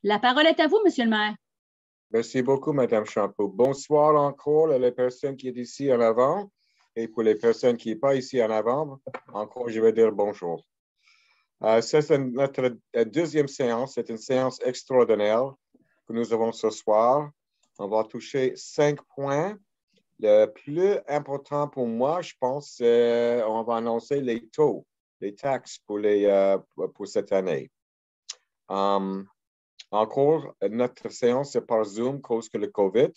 La parole est à vous, Monsieur le maire. Merci beaucoup, Madame Champeau. Bonsoir encore à les personnes qui sont ici en avant. Et pour les personnes qui ne sont pas ici en avant, encore, je vais dire bonjour. C'est notre deuxième séance. C'est une séance extraordinaire que nous avons ce soir. On va toucher 5 points. Le plus important pour moi, je pense, c'est on va annoncer les taux, les taxes pour cette année. Encore, notre séance, c'est par Zoom, cause que le COVID.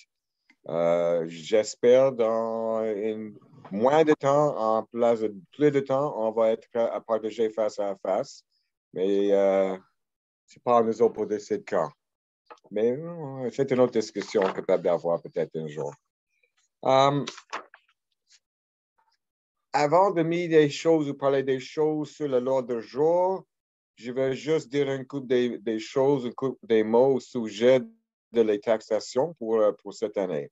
J'espère dans moins de temps, en place de plus de temps, on va être à partager face à face. Mais ce n'est pas à nous autres pour décider quand. Mais c'est une autre discussion capable d'avoir peut-être un jour. Avant de mettre des choses ou parler des choses sur l'ordre du jour, je vais juste dire un coup des choses, un coup des mots au sujet de la taxation pour cette année.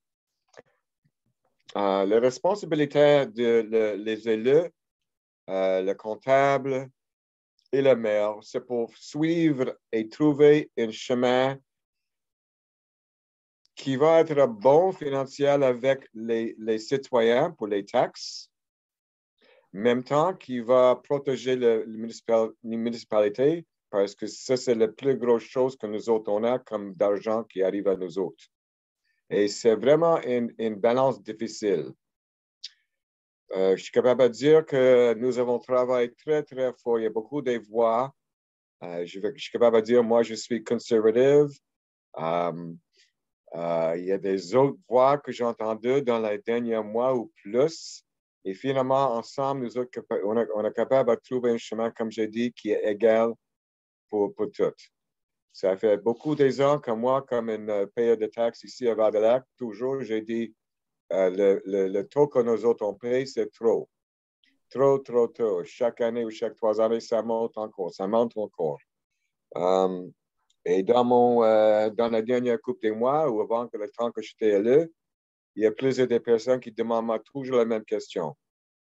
La responsabilité des élus, le comptable et le maire, c'est pour suivre et trouver un chemin qui va être bon financièrement avec les citoyens pour les taxes, en même temps qui va protéger les municipalités parce que ça, c'est la plus grosse chose que nous autres, on a comme d'argent qui arrive à nous autres. Et c'est vraiment une balance difficile. Je suis capable de dire que nous avons travaillé très, très fort. Il y a beaucoup de voix. Je suis capable de dire, moi, je suis conservative. Il y a des autres voix que j'ai entendues dans les derniers mois ou plus. Et finalement, ensemble, nous autres, on est capable de trouver un chemin, comme j'ai dit, qui est égal pour toutes. Ça fait beaucoup ans que moi, comme un payeur de taxes ici à Val-de-Lac, toujours, j'ai dit, le taux que nous autres on paye, c'est trop. Trop, trop, trop. Chaque année ou chaque 3 années, ça monte encore. Ça monte encore. Et dans la dernière couple de mois, ou avant que le temps que j'étais élu, il y a plusieurs des personnes qui demandent toujours la même question.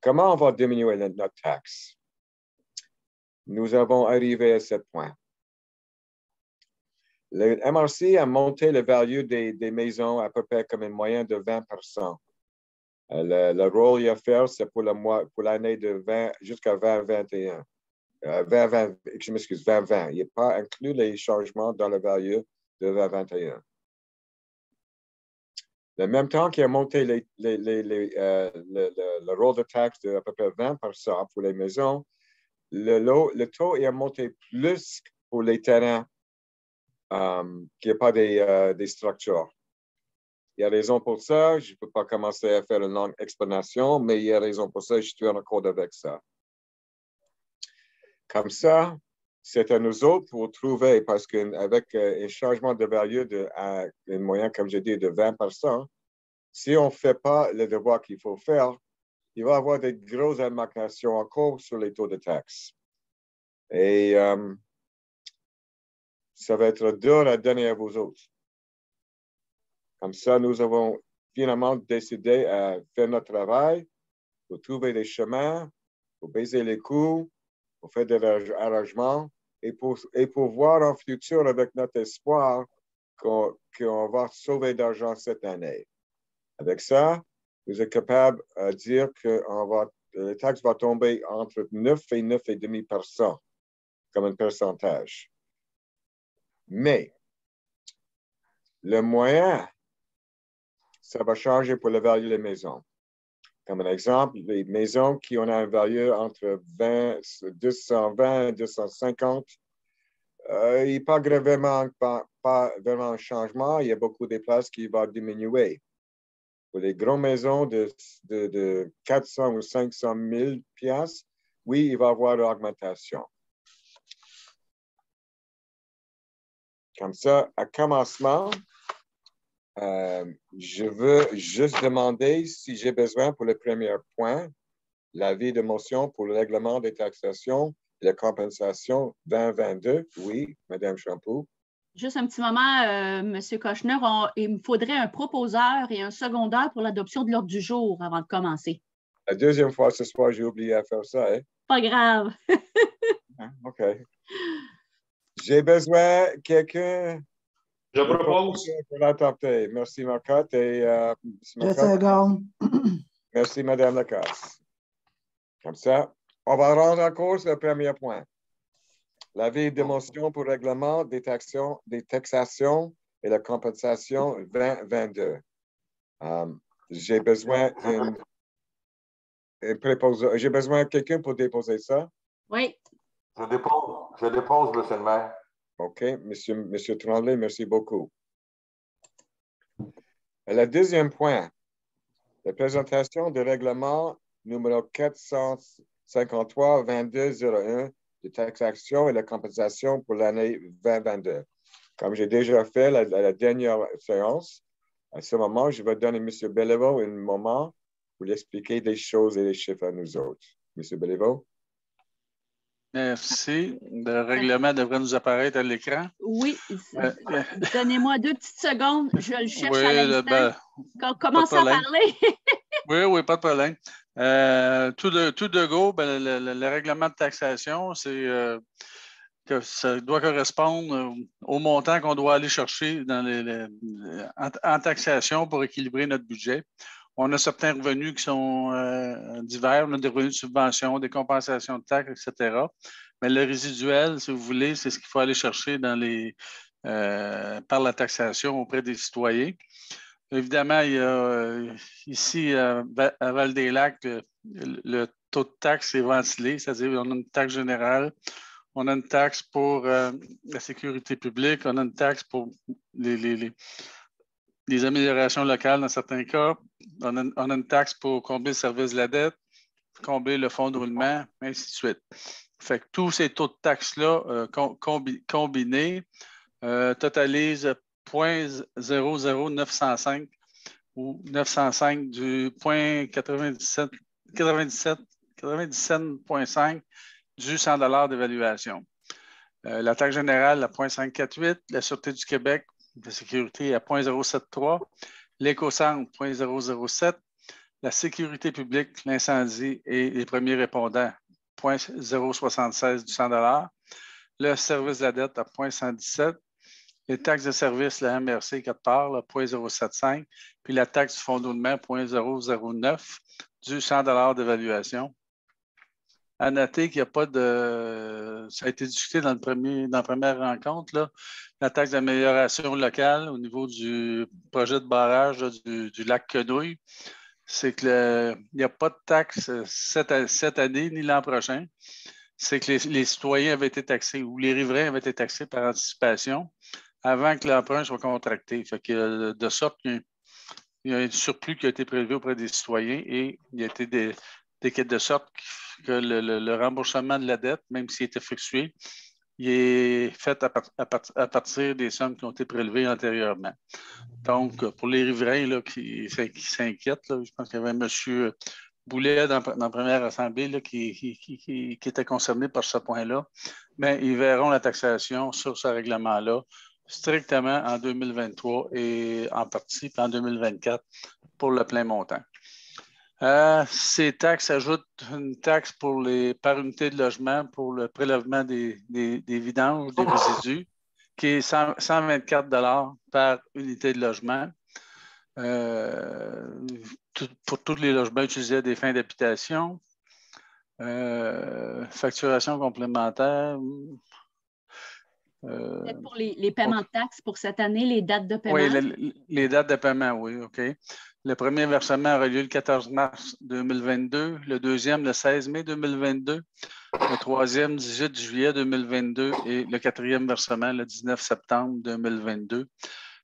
Comment on va diminuer notre taxe? Nous avons arrivé à ce point. Le MRC a monté le value des maisons à peu près comme une moyenne de 20%. Le rôle à faire, c'est pour l'année de 20 jusqu'à 2021. 2020. Il n'est pas inclus les changements dans le value de 2021. En même temps qu'il a monté le rôle de taxe de à peu près 20% pour les maisons, le taux est monté plus pour les terrains qui n'ont pas des structures. Il y a raison pour ça. Je ne peux pas commencer à faire une longue explanation, mais il y a raison pour ça. Je suis en accord avec ça. Comme ça, c'est à nous autres pour trouver, parce qu'avec un changement de valeur à une moyenne, comme je dis, de 20%, si on ne fait pas le devoir qu'il faut faire, il va y avoir des grosses augmentations encore sur les taux de taxes. Et ça va être dur à donner à vous autres. Comme ça, nous avons finalement décidé à faire notre travail pour trouver des chemins, pour baisser les coûts, pour faire des arrangements et pour voir en futur avec notre espoir qu'on va sauver d'argent cette année. Avec ça, nous sommes capables de dire que la taxe va tomber entre 9 et 9,5% comme un pourcentage. Mais le moyen, ça va changer pour la valeur des maisons. Comme un exemple, les maisons qui ont un valeur entre 220 et 250, il n'y a pas vraiment un changement. Il y a beaucoup de places qui vont diminuer. Pour les grandes maisons de 400 ou 500 000 piastres, oui, il va y avoir une augmentation. Comme ça, à commencement, je veux juste demander si j'ai besoin pour le premier point, l'avis de motion pour le règlement des taxations et la compensation 2022. Oui, Mme Champeau. Juste un petit moment, M. Kochner, il me faudrait un proposeur et un secondeur pour l'adoption de l'ordre du jour avant de commencer. La deuxième fois ce soir, j'ai oublié à faire ça. Hein? Pas grave. OK. J'ai besoin de quelqu'un Je propose. Pour l'adopter. Merci, Marcotte. Et, Je seconde. Merci, Mme Lacasse. Comme ça, on va rendre en cause le premier point. L'avis de motion pour règlement des taxations et la compensation 2022. J'ai besoin j'ai besoin de quelqu'un pour déposer ça. Oui. Je dépose, monsieur le maire. OK, monsieur Tremblay, merci beaucoup. Le deuxième point, la présentation du règlement numéro 453-2201 de taxation et la compensation pour l'année 2022. Comme j'ai déjà fait la dernière séance, à ce moment, je vais donner à M. Béliveau un moment pour lui expliquer des choses et des chiffres à nous autres. M. Béliveau? Merci. Le règlement devrait nous apparaître à l'écran. Oui. Donnez-moi 2 petites secondes. Je le cherche oui, à l'instant. Commencez à parler. oui, pas de problème. Tout de go, le règlement de taxation, c'est que ça doit correspondre au montant qu'on doit aller chercher en taxation pour équilibrer notre budget. On a certains revenus qui sont divers, on a des revenus de subvention, des compensations de taxes, etc. Mais le résiduel, si vous voulez, c'est ce qu'il faut aller chercher par la taxation auprès des citoyens. Évidemment, il y a ici à Val-des-Lacs, le taux de taxe est ventilé, c'est-à-dire qu'on a une taxe générale, on a une taxe pour la sécurité publique, on a une taxe pour les améliorations locales dans certains cas, on a une taxe pour combler le service de la dette, combler le fonds de roulement, ainsi de suite. Fait que tous ces taux de taxes-là combinés totalisent 0,00905 ou 905 du 97,5 du 100 $ d'évaluation. La taxe générale à 0,548, la Sûreté du Québec de sécurité à 0,073, l'Écocentre 0,007, la sécurité publique, l'incendie et les premiers répondants 0,076 du 100 $, le service de la dette à 0,117, les taxes de service, la MRC 4 parts, 0,075, puis la taxe du fonds d'oulement, 0,009 du 100 $ d'évaluation. À noter qu'il n'y a pas de... Ça a été discuté dans la première rencontre, là, la taxe d'amélioration locale au niveau du projet de barrage là, du lac Quenouille. C'est qu'il n'y a pas de taxe cette année ni l'an prochain. C'est que les citoyens avaient été taxés ou les riverains avaient été taxés par anticipation avant que l'emprunt soit contracté. Fait que, de sorte qu'il y a un surplus qui a été prélevé auprès des citoyens et il y a été de sorte que le remboursement de la dette, même s'il est effectué, il est fait à partir des sommes qui ont été prélevées antérieurement. Donc, pour les riverains là, qui s'inquiètent, là, je pense qu'il y avait M. Boulet dans la première assemblée là, qui était concerné par ce point-là, mais ils verront la taxation sur ce règlement-là strictement en 2023 et en partie en 2024 pour le plein montant. Ces taxes ajoutent une taxe par unité de logement pour le prélèvement des vidanges, des résidus, qui est 124 $ par unité de logement pour tous les logements utilisés à des fins d'habitation. Facturation complémentaire. Peut-être pour les paiements de taxes pour cette année, les dates de paiement. Oui, les dates de paiement, oui, OK. Le premier versement aura lieu le 14 mars 2022, le deuxième le 16 mai 2022, le troisième 18 juillet 2022 et le quatrième versement le 19 septembre 2022.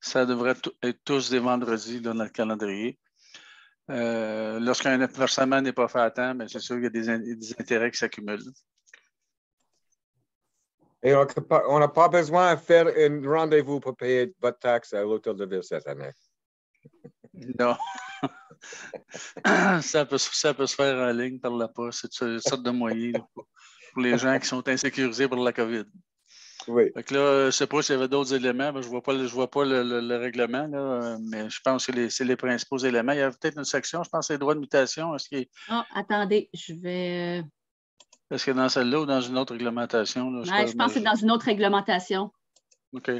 Ça devrait être tous des vendredis là, dans le calendrier. Lorsqu'un versement n'est pas fait à temps, c'est sûr qu'il y a des intérêts qui s'accumulent. Et on n'a pas besoin de faire un rendez-vous pour payer votre taxe à l'Hôtel de Ville cette année. Non. ça peut se faire en ligne par la poste. C'est une sorte de moyen là, pour les gens qui sont insécurisés par la COVID. Oui. Fait que là, je ne sais pas s'il y avait d'autres éléments. Je ne vois pas le règlement, là, mais je pense que c'est les principaux éléments. Il y a peut-être une section, je pense, c'est les droits de mutation. Attendez, je vais... Est-ce que dans celle-là ou dans une autre réglementation? Là, je pense que c'est dans une autre réglementation. OK.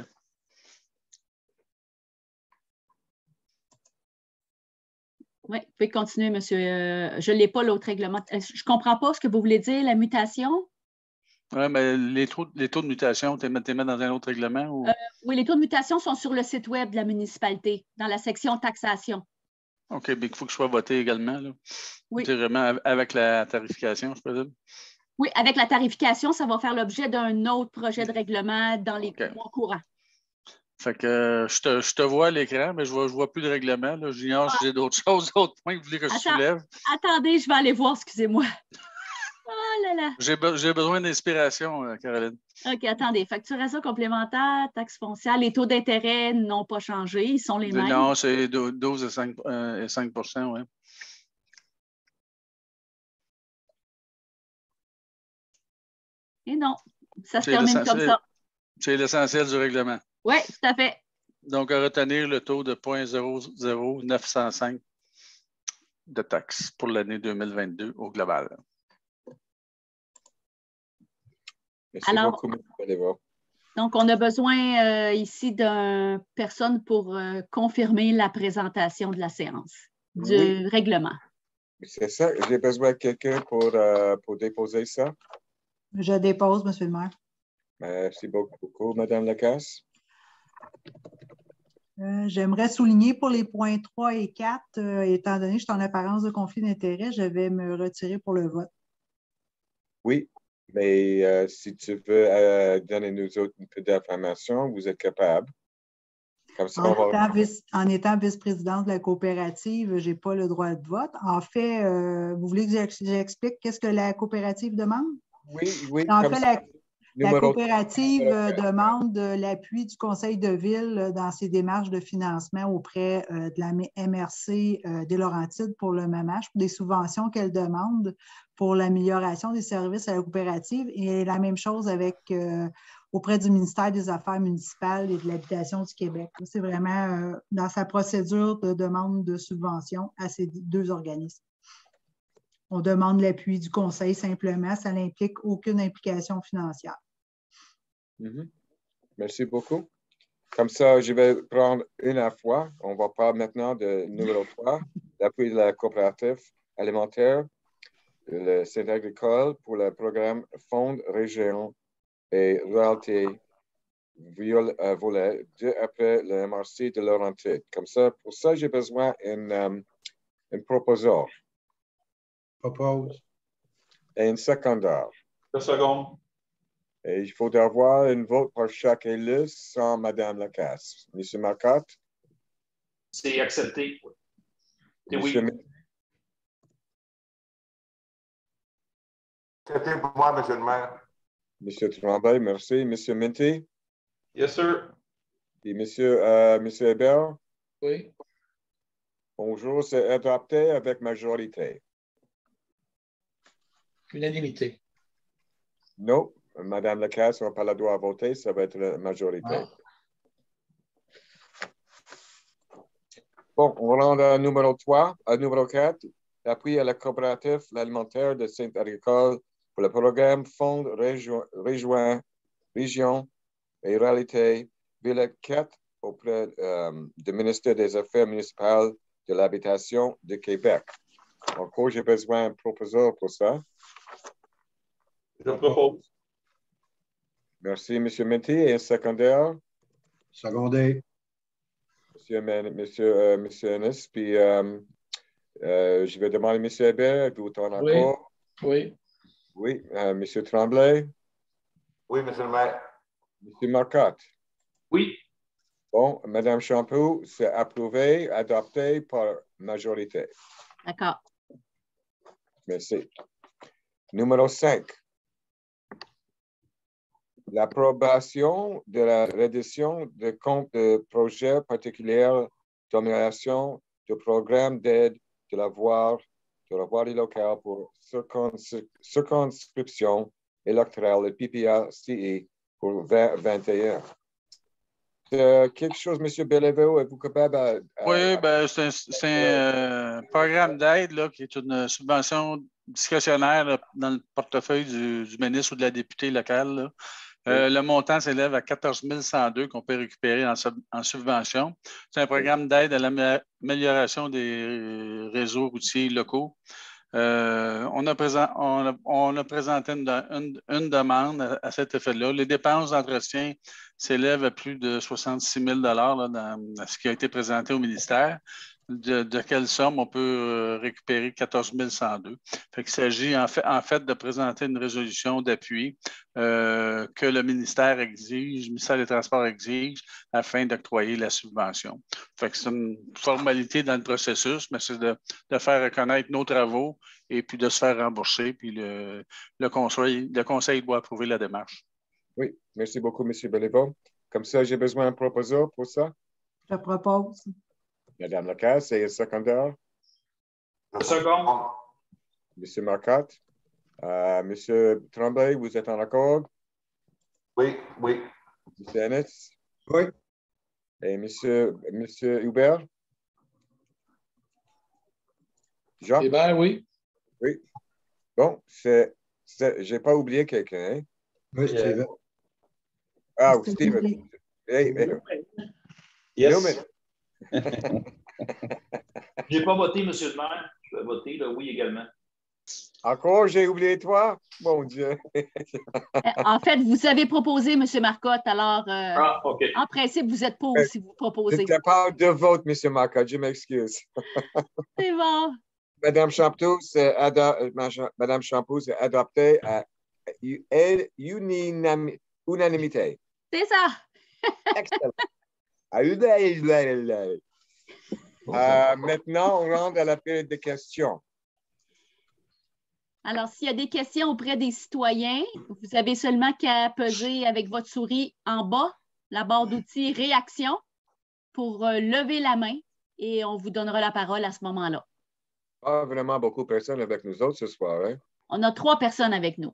Oui, vous pouvez continuer, monsieur. Je ne l'ai pas, l'autre règlement. Je ne comprends pas ce que vous voulez dire, la mutation. Oui, mais les taux de mutation, tu les mets dans un autre règlement? Ou... Oui, les taux de mutation sont sur le site web de la municipalité, dans la section taxation. OK, mais il faut que je sois voté également. Là. Oui. C'est vraiment avec la tarification, je présume? Oui, avec la tarification, ça va faire l'objet d'un autre projet de règlement dans les mois courants. Fait que je te vois à l'écran, mais je vois plus de règlement. J'ignore si j'ai d'autres choses, d'autres points que vous voulez que je soulève. Attendez, je vais aller voir, excusez-moi. Oh là là. J'ai besoin d'inspiration, Caroline. OK, attendez. Facturation complémentaire, taxe foncière, les taux d'intérêt n'ont pas changé, ils sont les mêmes. Non, c'est 12 et 5 oui. Et non, ça se termine comme ça. C'est l'essentiel du règlement. Oui, tout à fait. Donc, à retenir le taux de 0,00905 de taxes pour l'année 2022 au global. Merci beaucoup, M. Béliveau. Donc, on a besoin ici d'une personne pour confirmer la présentation de la séance, du règlement. C'est ça. J'ai besoin de quelqu'un pour déposer ça. Je dépose, M. le maire. Merci beaucoup, Mme Lacasse. J'aimerais souligner pour les points 3 et 4, étant donné que je suis en apparence de conflit d'intérêt, je vais me retirer pour le vote. Oui, mais si tu veux donner nous autres un peu d'informations, vous êtes capable. Comme ça, en étant vice-présidente de la coopérative, je n'ai pas le droit de vote. En fait, vous voulez que j'explique qu'est-ce que la coopérative demande? Oui. En fait, la coopérative demande l'appui du conseil de ville dans ses démarches de financement auprès de la MRC des Laurentides pour le MAMACH, pour des subventions qu'elle demande pour l'amélioration des services à la coopérative. Et la même chose auprès du ministère des Affaires municipales et de l'Habitation du Québec. C'est vraiment dans sa procédure de demande de subvention à ces deux organismes. On demande l'appui du conseil simplement, ça n'implique aucune implication financière. Merci beaucoup. Comme ça, je vais prendre une à la fois. On va parler maintenant de numéro 3, l'appui de la coopérative alimentaire, le Centre agricole pour le programme Fonds Région et Réalité volet après le MRC de Laurentides. Comme ça, pour ça, j'ai besoin d'un proposeur. Propose. Et un secondaire. Deux secondes. Et il faut avoir une vote par chaque élu sans Mme Lacasse. M. Marcotte? C'est accepté. Oui. Accepté pour moi, M. le maire. M. Tremblay, merci. M. Minty? Yes, sir. Et M. Hébert? Oui. Bonjour, c'est adopté avec majorité. Unanimité. Non, Mme Lacasse n'a pas le droit à voter, ça va être la majorité. Bon, on rentre à numéro 3, à numéro 4, l'appui à la coopérative alimentaire de Centre agricole pour le programme Fonds Région et Réalité, Ville 4, auprès du ministère des Affaires municipales de l'Habitation du Québec. Encore, j'ai besoin d'un proposeur pour ça. Je propose. Merci, M. Minty. Et un secondaire? Secondé. Monsieur Ennis. Puis, je vais demander à M. Hébert, vous êtes en accord? Oui. Oui. M. Tremblay? Oui, M. le maire. M. Marcotte? Oui. Bon, Mme Champoux, c'est approuvé, adopté par majorité. D'accord. Merci. Numéro 5. L'approbation de la reddition de compte de projets particuliers d'amélioration du programme d'aide de la voirie locale pour circonscription électorale, le PPA-CE, pour 2021. Quelque chose, M. Béliveau, êtes-vous capable Oui, ben, c'est un programme d'aide qui est une subvention discrétionnaire là, dans le portefeuille du ministre ou de la députée locale. Là. Le montant s'élève à 14 102 qu'on peut récupérer en subvention. C'est un programme d'aide à l'amélioration des réseaux routiers locaux. On a présenté une demande à cet effet-là. Les dépenses d'entretien s'élèvent à plus de 66 000 là, dans ce qui a été présenté au ministère. De quelle somme on peut récupérer 14 102. Il s'agit en fait de présenter une résolution d'appui que le ministère exige, le ministère des Transports exige afin d'octroyer la subvention. C'est une formalité dans le processus, mais c'est de faire reconnaître nos travaux et puis de se faire rembourser. Puis le conseil doit approuver la démarche. Oui, merci beaucoup, M. Béliveau. Comme ça, j'ai besoin d'un proposeur pour ça. Je propose. Madame Lacasse, c'est secondeur. Second. M. Marcotte. M. Tremblay, vous êtes en accord? Oui, oui. M. Ennis? Oui. Et M. Hubert? Jacques? Hubert, oui. Oui. Bon, je n'ai pas oublié quelqu'un. Hein? Oui, Steven. Ah, Steven. Hey. Yes. Je n'ai pas voté, M. le maire. Je vais voter le oui également. Encore, j'ai oublié toi? Mon Dieu. En fait, vous avez proposé, M. Marcotte, alors OK. En principe, vous êtes pour si vous proposez. Je te parle de vote, M. Marcotte, je m'excuse. C'est bon. Madame Champoux est adoptée à unanimité. C'est ça. Excellent. Maintenant, on rentre à la période de questions. Alors, s'il y a des questions auprès des citoyens, vous avez seulement qu'à peser avec votre souris en bas, la barre d'outils réaction, pour lever la main et on vous donnera la parole à ce moment-là. Pas vraiment beaucoup de personnes avec nous autres ce soir. Hein? On a 3 personnes avec nous.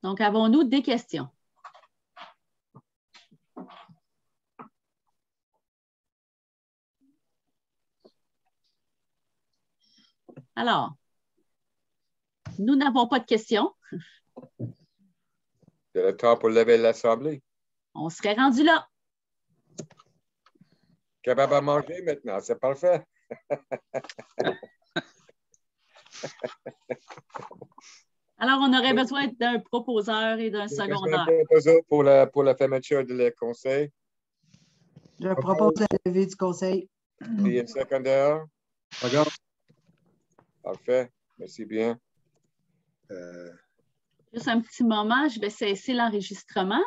Donc, avons-nous des questions? Alors, nous n'avons pas de questions. C'est le temps pour lever l'Assemblée. On serait rendu là. Capable à manger maintenant, c'est parfait. Alors, on aurait besoin d'un proposeur et d'un secondaire. Un proposeur pour la fermeture du conseil. Je propose la levée du conseil. Et un secondaire. Regarde. Parfait. Merci bien. Juste un petit moment, je vais cesser l'enregistrement.